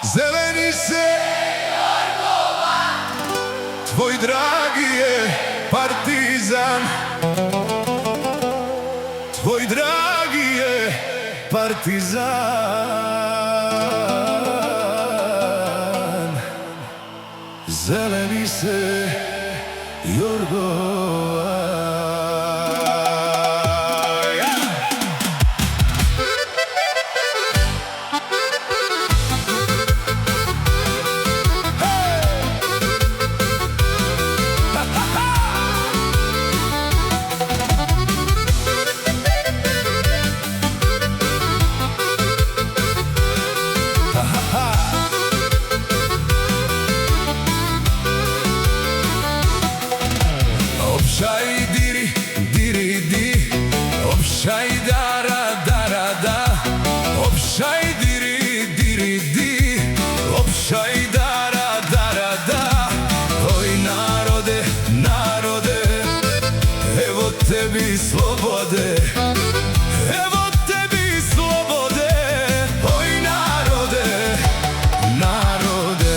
Zeleni se Jorgovan, tvoj dragi je partizan, tvoj dragi je partizan. Zeleni se Jorgovan. Opšaj diri, diri di, opšaj dara, dara da. Opšaj diri, diri di, opšaj dara, dara da. Oj narode, narode, evo tebi slobode, evo tebi slobode. Oj narode, narode.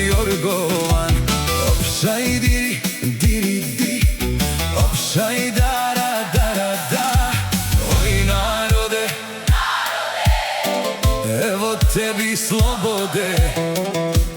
Jorgovan, opšaj diri, diri di, opšaj dara, dara da. Oj narode, narode, evo tebi slobode.